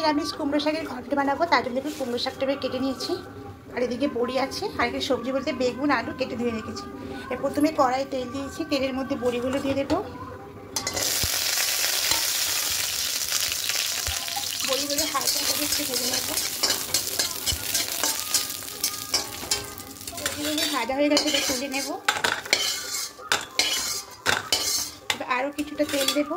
নিরামিষ কুমড়ো শাকের ঘন্ট বানাবো, তার জন্য একটু কুমড়ো শাকটা কেটে নিয়েছি। আর এদিকে বড়ি আছে, আর এদিকে সবজি বলতে বেগুন আলু কেটে ধুয়ে রেখেছি। প্রথমে কড়াই তেল দিয়েছি, তেলের মধ্যে বড়িগুলো দিয়ে দেবো। বড়িগুলো হালকা করে একটু ভেজে নেবো। বড়িগুলো ভাজা হয়ে গেছে, এটা তুলে নেবো। এবার আরও কিছুটা তেল দেবো।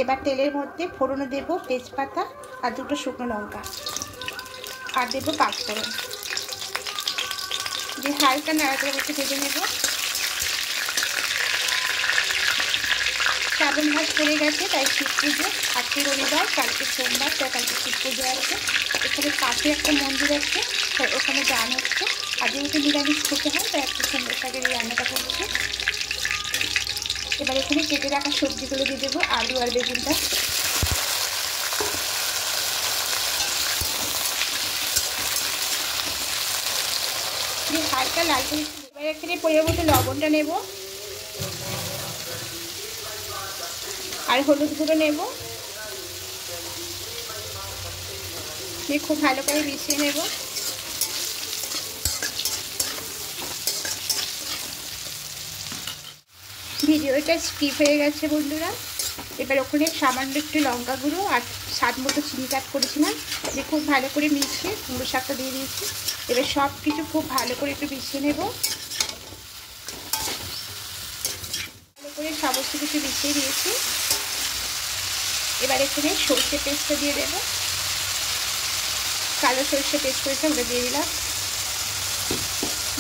এবার তেলের মধ্যে ফোড়নে দেবো তেজপাতা আর দুটো শুকনো লঙ্কা, আর দেবো পাঁচফোড়ন দিয়ে হালকা নাড়াচাড়া করে ভেজে নেব। শ্রাবণ মাস পড়ে গেছে, তাই শিব পুজো। আজকে রবিবার, কালকে সোমবার, তাই কালকে শিব পুজো আছে। এখানে পাশে একটা মন্দির আছে, তাই ওখানে গান হচ্ছে। আর যেহেতু নিরামিষ খেতে হয়, তাই একটা কুমড়ো শাকের রান্নাটা করছি। এবার এখানে কেটে রাখা সবজিগুলো দিয়ে দেবো, আলু আর বেগুনটা। হালকা লাল করে এবার এখানে পরিমাণ মতো লবণটা নেব, আর হলুদ গুঁড়ো নেব, দিয়ে খুব ভালো করে মিশিয়ে নেব। ভিডিওটা স্কিপ হয়ে গেছে বন্ধুরা। এবার ওখানে সামান্য একটু লঙ্কা গুঁড়ো আর স্বাদ মতো চিনি অ্যাড করেছিলাম, দিয়ে খুব ভালো করে মিশিয়ে কুমড়ো শাকটা দিয়ে দিয়েছি। এবার সব কিছু খুব ভালো করে একটু মিশিয়ে নেব। ভালো করে সমস্ত কিছু মিশিয়ে দিয়েছি। এবার এখানে সর্ষে পেস্টটা দিয়ে দেবো, কালো সর্ষে পেস্ট করেছে ওটা দিয়ে দিলাম,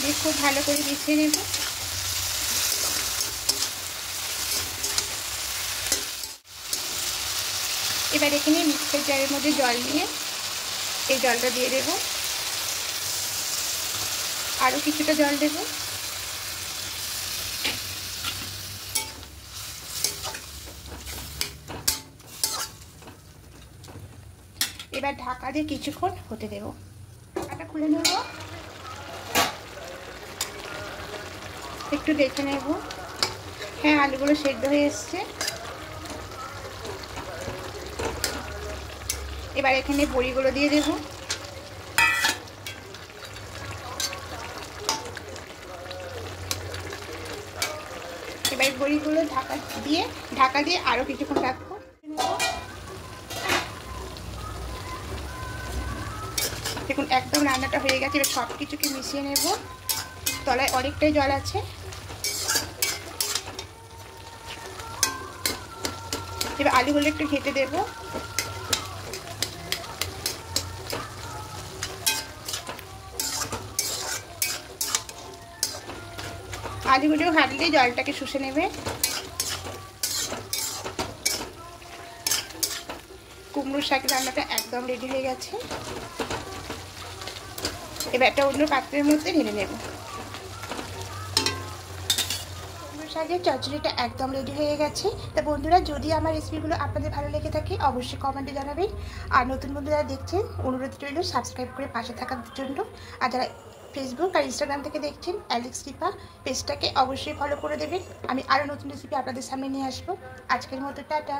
দিয়ে খুব ভালো করে মিশিয়ে নেব। এবার এখানে মিক্সার জারের মধ্যে জল দিয়ে এই জলটা দিয়ে দেব, আরও কিছুটা জল দেব। এবার ঢাকা দিয়ে কিছুক্ষণ হতে দেব। ঢাকাটা খুলে নেব, একটু দেখে নেব। হ্যাঁ, আলুগুলো সেদ্ধ হয়ে এসছে। এবার এখানে বড়িগুলো দিয়ে দেব। এবার বড়িগুলো ঢাকা দিয়ে আরও কিছুক্ষণ রাখবো। দেখুন একদম রান্নাটা হয়ে গেছে। এবার সব কিছুকে মিশিয়ে নেব। তলায় অনেকটাই জল আছে। এবার আলুগুলো একটু ঘেঁটে দেব। আলুগুলো হাত দিয়ে জলটাকে শুষে নেবে। কুমড়ো শাকের রান্নাটা একদম রেডি হয়ে গেছে। এবার একটা অন্য পাত্রের মধ্যে ঢেলে নেব। কুমড়ো শাকের চচ্চড়িটা একদম রেডি হয়ে গেছে। তা বন্ধুরা, যদি আমার রেসিপিগুলো আপনাদের ভালো লেগে থাকে অবশ্যই কমেন্টে যারা আর নতুন বন্ধুরা দেখছেন অনুরোধ রইল সাবস্ক্রাইব করে পাশে থাকার জন্য। আর যারা ফেসবুক আর ইনস্টাগ্রাম থেকে দেখছেন অ্যালেক্স দীপা পেজটাকে অবশ্যই ফলো করে দেবেন। আমি আরও নতুন রেসিপি আপনাদের সামনে নিয়ে আসবো। আজকের মতো টাটা।